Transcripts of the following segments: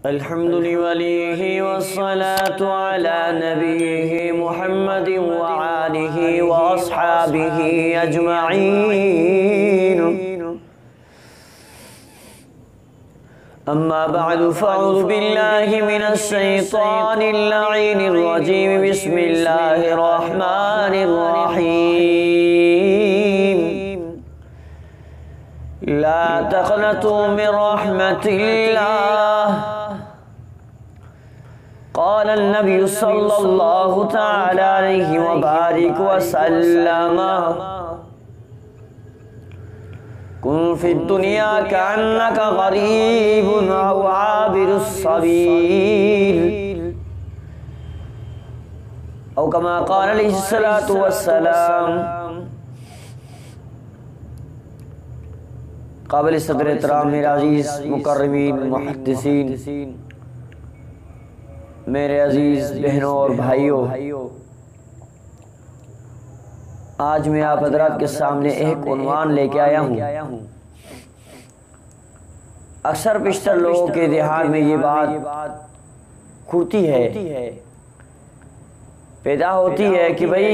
الحمد لله والصلاة على نبيه محمد وآله وأصحابه أجمعين. أما بعد فأعوذ بالله من الشيطان اللعين الرجيم. بسم الله الرحمن الرحيم. لا تقنطوا من رحمة الله. قال النبي صلى الله تعالى عليه وبارك وسلم: كن في الدنيا كأنك غريب أو عابر السبيل، أو كما قال عليه الصلاة والسلام. قابل صدر احترام میرے عزیز مکرمین محدثین، میرے عزیز بہنوں اور بھائیوں، آج میں آپ حضرات کے سامنے ایک عنوان لے کے آیا ہوں. اکثر بیشتر لوگوں کے ذہن میں یہ بات کھوتی ہے، پیدا ہوتی ہے کہ بھئی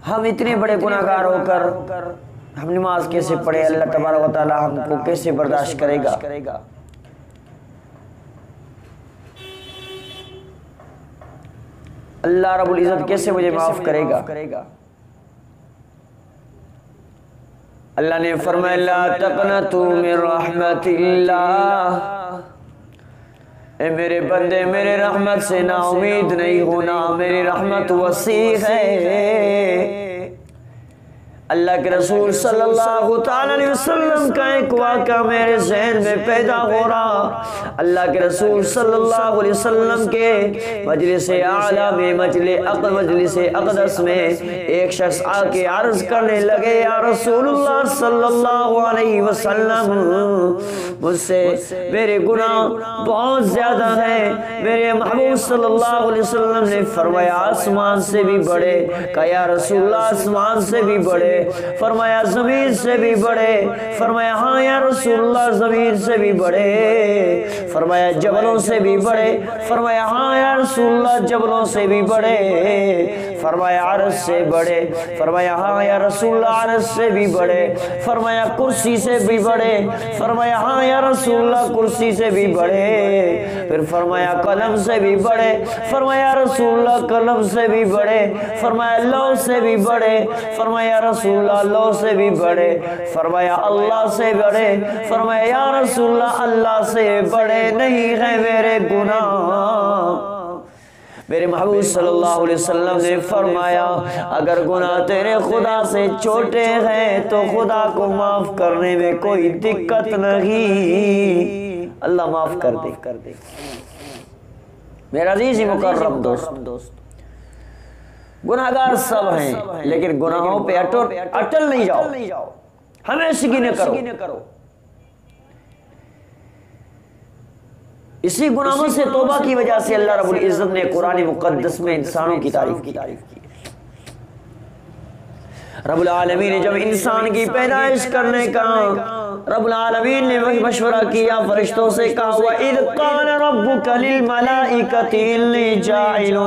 ہم اتنے بڑے گناہگار ہو کر ہم نماز کیسے پڑھے، اللہ تبارک و تعالی ہم کو کیسے برداشت کرے گا، اللہ رب العزت کیسے مجھے معاف کرے گا. اللہ نے فرمایا: لا تقنطوا من رحمت اللہ. اے میرے بندے، میرے رحمت سے نا امید نہیں ہونا، میری رحمت وسیع ہے. اللہ کے رسول صلی اللہ تعالی علیہ وسلم کا ایک واقعہ میرے ذہن میں پیدا ہو رہا. اللہ کے رسول صلی اللہ علیہ وسلم کے مجلس اعلیٰ میں، مجلس اقدس میں ایک شخص آ کے عرض کرنے لگے: یا رسول اللہ صلی اللہ علیہ وسلم، مجھ سے میرے گناہ بہت زیادہ ہیں. میرے محبوب صلی اللہ علیہ وسلم نے فرمایا: آسمان سے بھی بڑے. کہا: یا رسول اللہ آسمان سے بھی بڑے. فرمایا: زمین سے بھی بڑے. فرمایا: ہاں یا رسول اللہ زمین سے بھی بڑے. فرمایا: جبلوں سے بھی بڑے. فرمایا: ہاں یا رسول اللہ جبلوں سے بھی بڑے. فرمایا: عرش سے بڑے. فرمایا: ہاں یا رسول اللہ عرش سے بھی بڑے. فرمایا: کرسی سے بھی بڑے. فرمایا: ہاں یا رسول اللہ کرسی سے بھی بڑے. پھر فرمایا: قلم سے بھی بڑے. فرمایا: رسول اللہ قلم سے بھی بڑے. فرمایا: لوح سے بھی بڑے. فرمایا: رسول اللہ لوح سے بھی بڑے. فرمایا: اللہ سے بڑے. فرمایا: یا رسول اللہ اللہ سے بڑے نہیں ہیں میرے گناہ. میرے محبوب صلی اللہ علیہ وسلم نے فرمایا: اگر گناہ تیرے خدا سے چھوٹے ہیں تو خدا کو معاف کرنے میں کوئی دقت نہیں، اللہ معاف کر دے. میرا عزیز مکرم دوست، گناہگار سب ہیں، لیکن گناہوں پہ اٹل نہیں جاؤ، ہمیشگی نہ کرو. اسی گناہوں سے توبہ کی وجہ سے اللہ رب العزت نے قرآن مقدس میں انسانوں کی تعریف کی. رب العالمین نے جب انسان کی پیدائش کرنے کا رب العالمین نے وہی مشورہ کیا، فرشتوں سے کہا: وَإِذْ قَالَ رَبُّكَ لِلْمَلَائِكَةِ إِنِّي جَاعِلٌ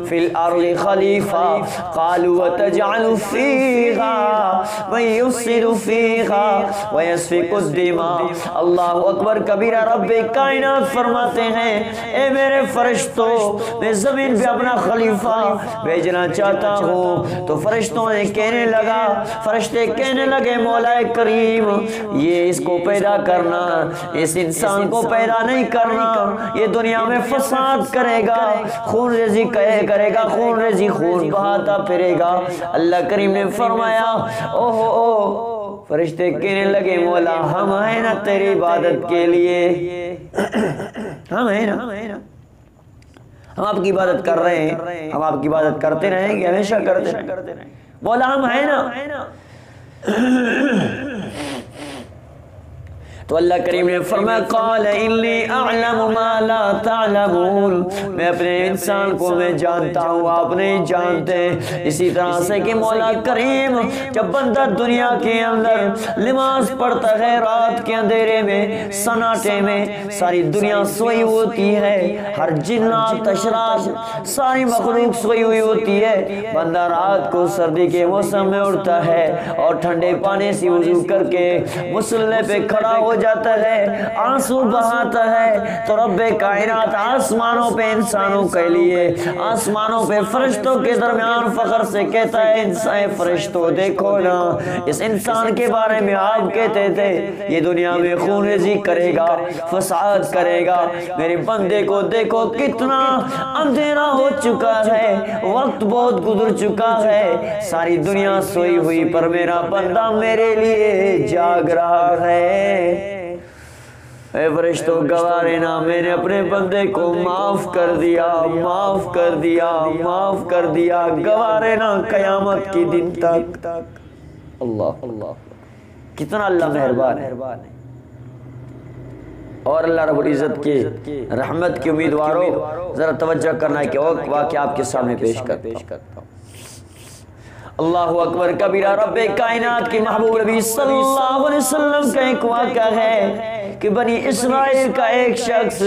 فِي الْأَرْضِ خَلِيفَةً قَالُوا وَتَجْعَلُ فِيهَا مَن يُفْسِدُ فِيهَا وَيَسْفِكُ الدِّمَاءَ. اللہ اکبر کبیرہ. رب کائنات فرماتے ہیں: اے میرے فرشتوں، میں زمین پہ اپنا خلیفہ بھیجنا چاہتا ہوں. تو فرشتوں نے فرشتے کہنے لگے: مولا کریم، یہ اس کو پیدا کرنا، اس انسان کو پیدا نہیں کرنا، یہ دنیا میں فساد کرے گا، خون ریزی کرے گا، خون ریزی خون بہاتا پھرے گا. اللہ کریم نے فرمایا: فرشتے کہنے لگے: مولا ہم ہیں نا تیری عبادت کے لیے، ہم ہیں نا، ہم آپ کی عبادت کر رہے ہیں، ہم آپ کی عبادت کرتے رہیں گے، ہمیشہ کرتے رہیں. مولا ہم ہیں نا. تو اللہ کریم نے فرمایا قال انی اعلم ما لا تعلمون، میں اپنے انسان کو میں جانتا ہوں آپ نہیں جانتے۔ اسی طرح سے کہ مولا کریم جب بندہ دنیا کے اندر نماز پڑھتا ہے رات کے اندھیرے میں سناٹے میں، ساری دنیا سوئی ہوتی ہے، ہر جنات اشرار ساری مخلوق سوئی ہوئی ہوتی ہے، بندہ رات کو سردی کے موسم میں اٹھتا ہے اور ٹھنڈے پانی سے وضو کر کے مصلے پہ کھڑا ہو جاتا ہے، آنسو بہاتا ہے، تو رب کائنات آسمانوں پہ انسانوں کے لیے، آسمانوں پہ فرشتوں کے درمیان فخر سے کہتا ہے انسان فرشتوں دیکھو نا، اس انسان کے بارے میں آپ کہتے تھے یہ دنیا میں خون ریزی کرے گا، فساد کرے گا، میرے بندے کو دیکھو کتنا اندھیرا ہو چکا ہے، وقت بہت گزر چکا ہے، ساری دنیا سوئی ہوئی پر میرا بندہ میرے لیے جاگ رہا ہے۔ اے فرشتوں گوارے نا میں نے اپنے بندے کو معاف کر دیا، معاف کر دیا، معاف کر دیا، گوارے نا قیامت کی دن تک۔ اللہ اللہ کتنا اللہ مہربان ہے۔ اور اللہ رب العزت کے رحمت کی امیدواروں ذرا توجہ کرنا ہے کہ واقعہ آپ کے سامنے پیش کرتا ہوں۔ اللہ اکبر کبیرہ، رب کائنات کی محبوب نبی صلی اللہ علیہ وسلم کا ایک واقعہ ہے کہ بنی اسرائیل کا ایک شخص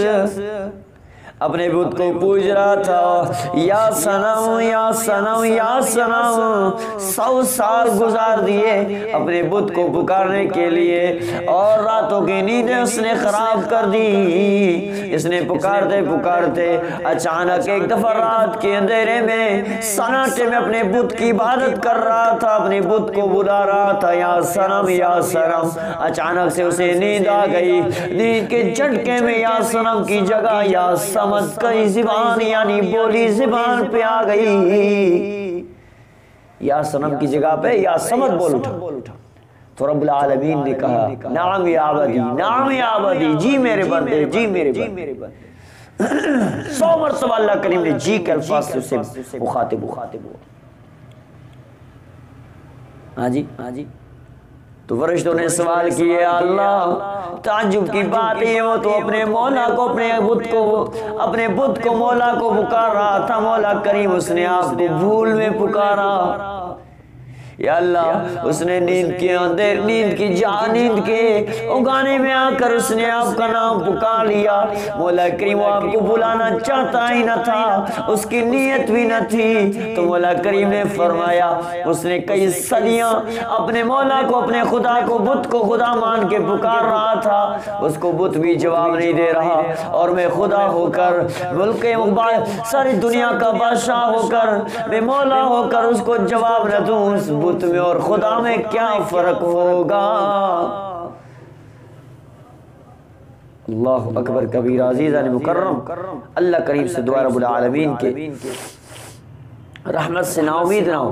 اپنے بت کو پوج رہا تھا، یا صنم یا صنم یا صنم، 100 سال گزار دیے اپنے بت کو پکارنے کے لیے، اور راتوں کی نیندیں اس نے خراب کر دی۔ اس نے پکارتے پکارتے اچانک ایک دفعہ رات کے اندھیرے میں سناٹے میں اپنے بت کی عبادت کر رہا تھا، اپنے بت کو بلا رہا تھا، یا صنم یا صنم، اچانک سے اسے نیند آ گئی، نیند کے جھٹکے میں یا صنم کی جگہ یا صمد کئی زبان یعنی بولی زبان پہ آ گئی، یا صنم کی جگہ پہ یا صمد بول اٹھا۔ تو رب العالمین نے کہا نعم یا عبدی، نعم یا عبدی، جی میرے بندے، جی میرے بندے۔ 100 مرتبہ اللہ کریم نے جی کے الفاظ سے اسے مخاطب ہوا۔ ہاں جی تو فرشتوں نے سوال کیے اللہ تعجب کی بات یہ ہو تو اپنے مولا کو اپنے بت کو مولا کو پکار رہا تھا، مولا کریم اس نے آپ کو بھول میں پکارا، یا اللہ اس نے نیند کے اگانے میں آ کر اس نے آپ کا نام پکار لیا، مولا کریم آپ کو بلانا چاہتا ہی نہ تھا، اس کی نیت بھی نہ تھی، تو مولا کریم نے فرمایا اس نے کئی صدیاں اپنے مولا کو اپنے خدا کو بت کو خدا مان کے پکار رہا تھا، اس کو بت بھی جواب نہیں دے رہا، اور میں خدا ہو کر ملک ساری دنیا کا بادشاہ ہو کر میں مولا ہو کر اس کو جواب نہ دوں، اس بت میں اور خدا میں کیا فرق ہوگا؟ اللہ اکبر کبیر، عزیزان مکرم، اللہ کریم سے دعا رب العالمین کے رحمت سے نا امید نہ ہو۔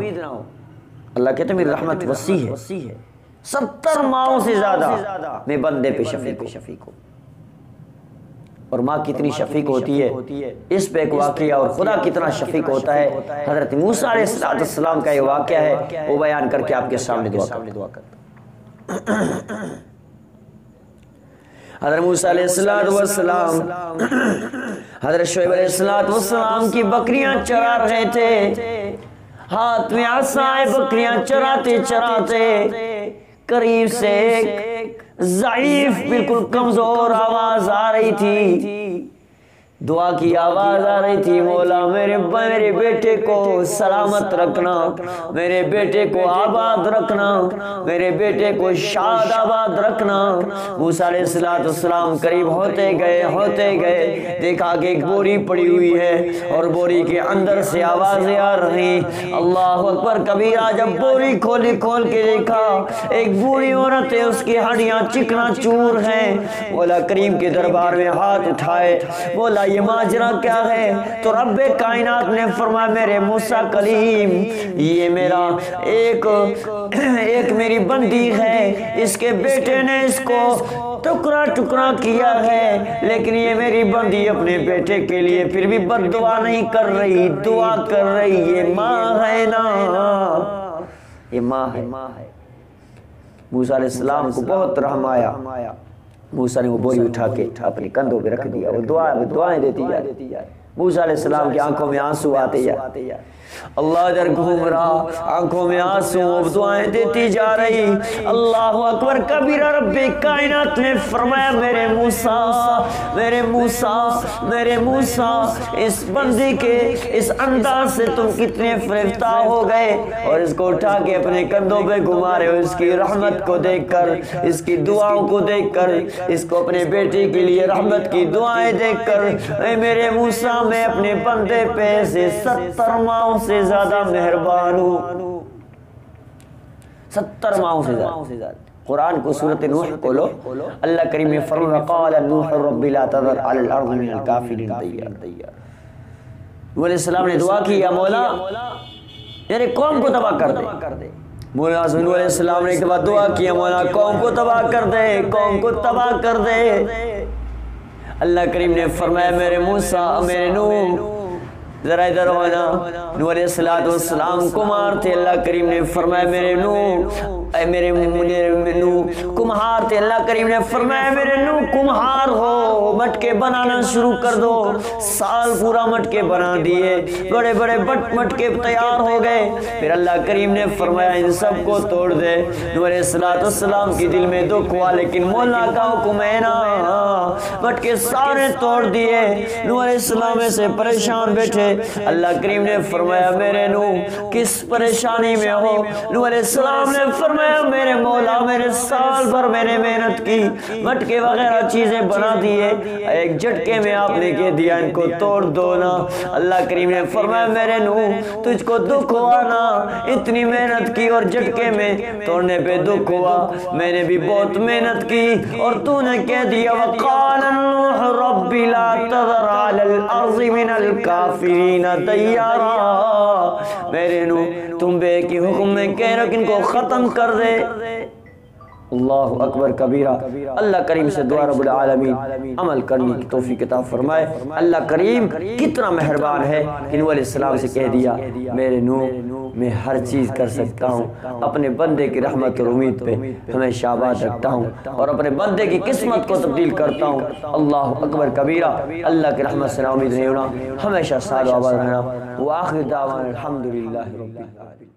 اللہ کہتے ہیں میری رحمت وسیع ہے، 70 ماؤں سے زیادہ میں بندے پہ شفیق ہوں، اور ماں کتنی شفیق ہوتی ہے اس پہ ایک واقعہ، اور خدا کتنا شفیق ہوتا ہے حضرت موسیٰ علیہ السلام کا یہ واقعہ ہے، وہ بیان کر کے آپ کے سامنے دعا کرتا ہوں۔ حضرت موسیٰ علیہ السلام حضرت شعیب علیہ السلام کی بکریاں چرا رہے تھے، ہاتھ میں عصا ہے، بکریاں چراتے قریب سے ایک ضعیف بالکل کمزور آواز آ رہی تھی، دعا کی آواز آ رہی تھی، مولا میرے بیٹے کو سلامت رکھنا، میرے بیٹے کو آباد رکھنا، میرے بیٹے کو شاد آباد رکھنا۔ موسیٰ علیہ السلام قریب ہوتے گئے، دیکھا کہ ایک بوری پڑی ہوئی ہے اور بوری کے اندر سے آوازیں آ رہی، اللہ اکبر کبیرہ۔ جب بوری کھول کے دیکھا، ایک بوڑھی عورت ہے، اس کی ہڈیاں چکنا چور ہیں، مولا کریم کے دربار میں ہاتھ اٹھائے، مولا یہ ماجرا کیا ہے؟ تو رب کائنات نے فرمایا میرے موسیٰ کلیم، یہ میرا ایک میری بندی ہے، اس کے بیٹے نے اس کو ٹکڑا کیا ہے، لیکن یہ میری بندی اپنے بیٹے کے لیے پھر بھی بد دعا نہیں کر رہی، دعا کر رہی، یہ ماں ہے نا، یہ ماں ہے۔ موسیٰ علیہ السلام کو بہت رحم آیا، موسیٰ نے وہ بوری اٹھا کے اپنے کندھوں پہ رکھ دیا، وہ دعائیں دیتی جا رہی۔ موسیٰ علیہ السلام کی آنکھوں میں آنسو آتے یا اللہ ادھر گھوم رہا، آنکھوں میں آنسو، اب دعائیں دیتی جا رہی۔ اللہ اکبر کبیرہ، رب کائنات نے فرمایا میرے موسیٰ، میرے موسیٰ، میرے موسیٰ، اس بندی کے اس انداز سے تم کتنے فریفتہ ہو گئے، اور اس کو اٹھا کے اپنے کندھوں پہ گھما رہے ہو، اس کی رحمت کو دیکھ کر، اس کی دعاؤں کو دیکھ کر، اس کو اپنے بیٹے کے لیے رحمت کی دعائیں دیکھ کر، اے میرے موسیٰ میں اپنے بندے پہ سے 70 ماہوں سے زیادہ مہربان ہوں، 70 ماہوں سے زیادہ۔ قرآن کو سورۃ نوح کھولو، اللہ کریم نے فرمایا قال نوح رب لا تذر علی الارض من الکافرین دیارا۔ نوح علیہ السلام نے دعا کی یا مولا میرے قوم کو تباہ کر دے۔ مولا نوح علیہ السلام نے ایک بار دعا کی مولا قوم کو تباہ کر دے، قوم کو تباہ کر دے۔ اللہ کریم نے فرمایا میرے موسیٰ، میرے نوح ذرا ادھر ہونا۔ نوح علیہ السلام کمار تھے، اللہ کریم نے فرمایا میرے نوح، اے میرے نوح کمہار تھے، اللہ کریم نے فرمایا میرے نوح کمہار ہو، مٹکے بنانا شروع کر دو۔ سال پورا مٹکے بنا دیے، بڑے بڑے مٹکے تیار ہو گئے۔ پھر اللہ کریم نے فرمایا ان سب کو توڑ دے۔ نوح علیہ السلام کی دل میں دکھ ہوا، لیکن مولا کا حکم ہے نا، مٹکے سارے توڑ دیے۔ نوح علیہ السلام سے پریشان بیٹھے، اللہ کریم نے فرمایا میرے نوح کس پریشانی میں ہو؟ نوح علیہ السلام نے فرمایا میرے مولا میرے سال بھر میں نے محنت کی، مٹکے وغیرہ چیزیں بنا دیے، ایک جھٹکے میں آپ نے کہہ دیا ان کو توڑ دو نا۔ اللہ کریم نے فرمایا میرے نوح تجھ کو دکھ ہوا نا، اتنی محنت کی اور جھٹکے میں توڑنے پہ دکھ ہوا، میں نے بھی بہت محنت کی اور تو نے کہہ دیا وقال نوح رب لا تذر علی الارض من الکافرین دیارا۔ میرے نوح تم بے کی حکم میں کہہ رہا کہ ان کو ختم کر دے۔ اللہ اکبر کبیرہ۔ اللہ کریم سے دعا رب العالمین عمل کرنے کی توفیق عطا فرمائے۔ اللہ کریم کتنا مہربان ہے کہ نوح علیہ السلام سے کہہ دیا میرے نوح میں ہر چیز کر سکتا ہوں، اپنے بندے کی رحمت اور امید پہ ہمیشہ آباد رکھتا ہوں اور اپنے بندے کی قسمت کو تبدیل کرتا ہوں۔ اللہ اکبر کبیرہ۔ اللہ کی رحمت سے نا امید نہیں ہونا، ہمیشہ سال و آباد رہنا۔ وآخر دعوانا الحمدللہ رب العالمین۔